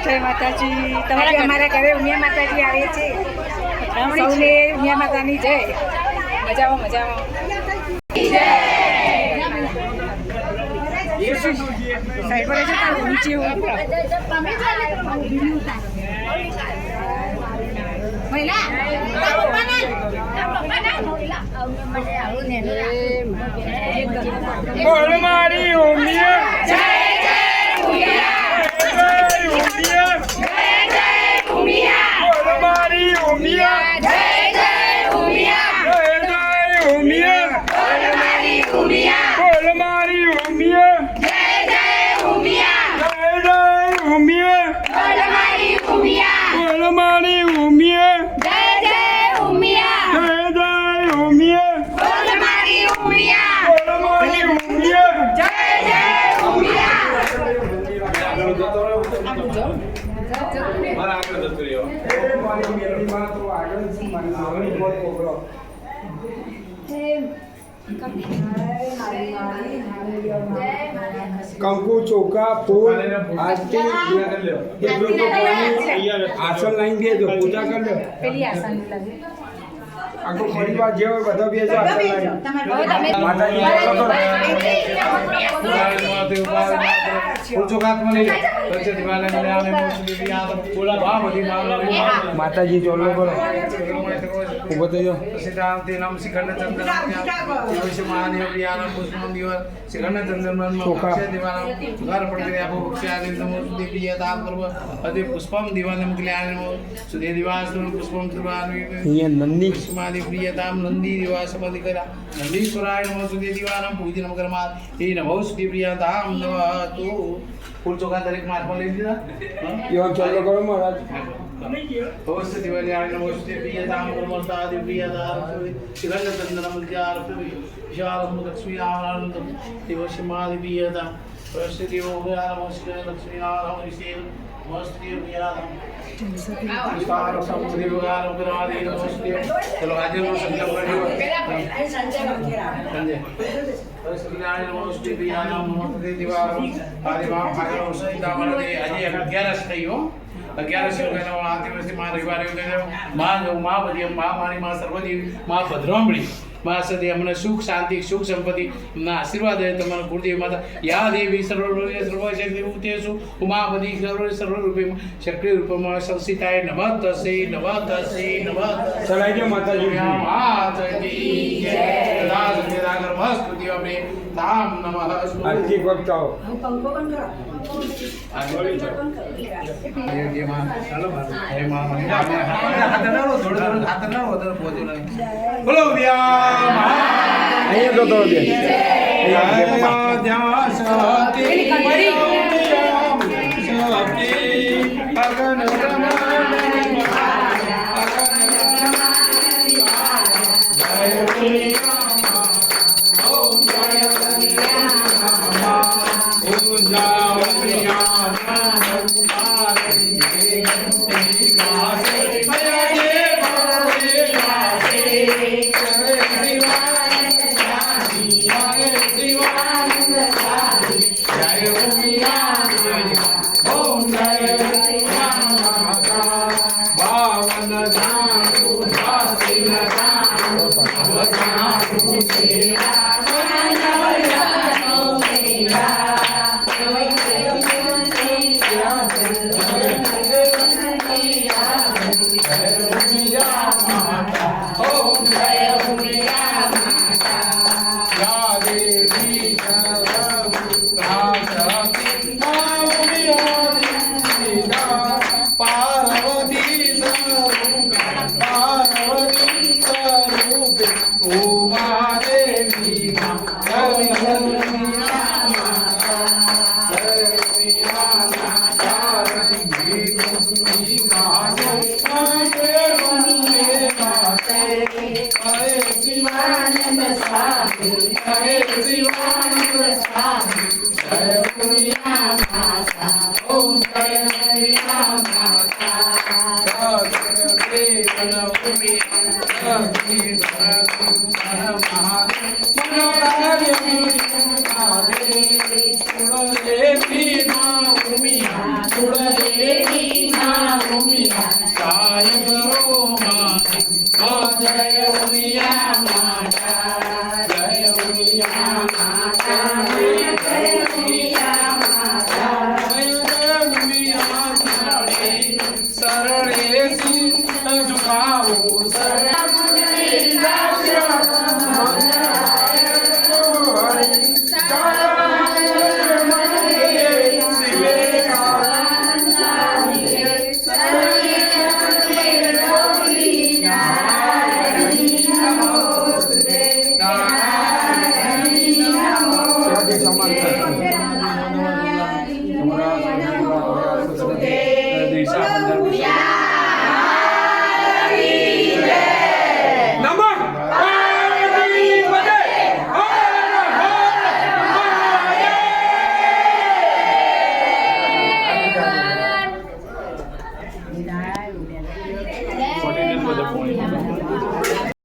જય માતાજી. તમારા અમારા ઘરે ઉમિયા માતાજી આવે છે. સૌને ઉમિયા માતાની જય. મજામાં મજામાં. સાઈડ પર છે તારું નીચે બોલ મારી ઉમિયા જય જય ઉમિયા જય જય ઉમિયા બોલ મારી ઉમિયા જય જય ઉમિયા જય જય ઉમિયા બોલ મારી ઉમિયા બોલ મારી ઉમિયા જય જય ઉમિયા જય જય ઉમિયા બોલ મારી ઉમિયા બોલ મારી ઉમિયા જય જય ઉમિયા જય જય ઉમિયા બોલ મારી ઉમિયા બોલ મારી ઉમિયા જય જય ઉમિયા મારા આગળ જતો રહ્યો મારી મેળીમાં તો આગળ છે મારી આવડી બહુ પ્રોગ્રામ કંકુ ચોખા ફૂલ આરતી આસન લાઈન બેજો પૂજા કરી લો પેલી આસન લાગે આખો પરિવાર જેવો બધો બેજો આસન લાઈન માતાજી ચોલો કરો ઉભો થયો સીતારામથી નામ શિખંડ ચંદ્ર મહાદેવ પ્રિયાના પુષ્પમ દિવસ શિખંડ ચંદ્ર ચોખા દિવાના ઘર પડ ગયા ભોક્ષાની નમો દેવીય દામ કરવ અદે પુષ્પમ દિવાનમ કલ્યાણમો સુદે દિવાસ પુષ્પમ દિવાની યે નંદી મહાદેવ પ્રિય દામ નંદી દિવાસ મધિ કરા નંદીશ્વરાય નમો સુદે દિવાનમ પૂજન નમ કરમા એ નમો સુદે પ્રિય દામ નવતુ ફૂલ ચોખા દરેક માર પર લઈ દીધા યો ચાલો કરો મહારાજ હોસ્ત દિવાળી નમો સુદે પ્રિય દામ કરમતા દેવ પ્રિય દામ શિખંડ ચંદ્ર મધ્યાર વિશાલ લક્ષ્મી આનંદ દિવસ મહાદેવ પ્રિય દામ પ્રસિદ્ધ દેવો ગયા નમસ્તે લક્ષ્મી નારાયણ વિશે મસ્ત પ્રિય દામ વિસ્તાર સમુદ્ર ગાર ઉગ્રવાદી નમસ્તે ચલો આજે નો સંજય કર્યો સંજય પ્રસિદ્ધ નમસ્તે પ્રિય દામ નમસ્તે દિવાર આજે આગળ સંજય મળે આજે 11 થયો 11 ગણો આ દિવસે માં રવિવારે ગયો માં બધી માં મારી માં સર્વદેવી માં ભદ્રામણી માં સદે અમને સુખ શાંતિ સુખ સંપત્તિ ના આશીર્વાદ રહે તમારા ગુરુદેવ માતા યા દેવી સર્વશક્તિ ઉતેસુ ઉમાપતિ સર્વરૂપે શક્તિ રૂપમાં સંસ્થિતાય નમઃ તસ્ય નમઃ તસ્ય નમઃ ચલાઈ દો માતાજી માતાજી જય દાસ નિરાગર મસ્ત દિવામે તામ નમઃ આરતી ભક્તો પંકો બંધ કરો ये मां चलो हे मां हाथ ना लो थोड़ा हाथ ना लो उधर पहुंचो नहीं बोलो व्याम ये दो दे ध्यान सती अगन जय શિવાનંદ સ્વામી જય ઉમિયા માતા ઓમ જય ઉમિયા માતા જય દેવન ઉમિયા જય સરળે સિંહ ઝુકાવો સરળ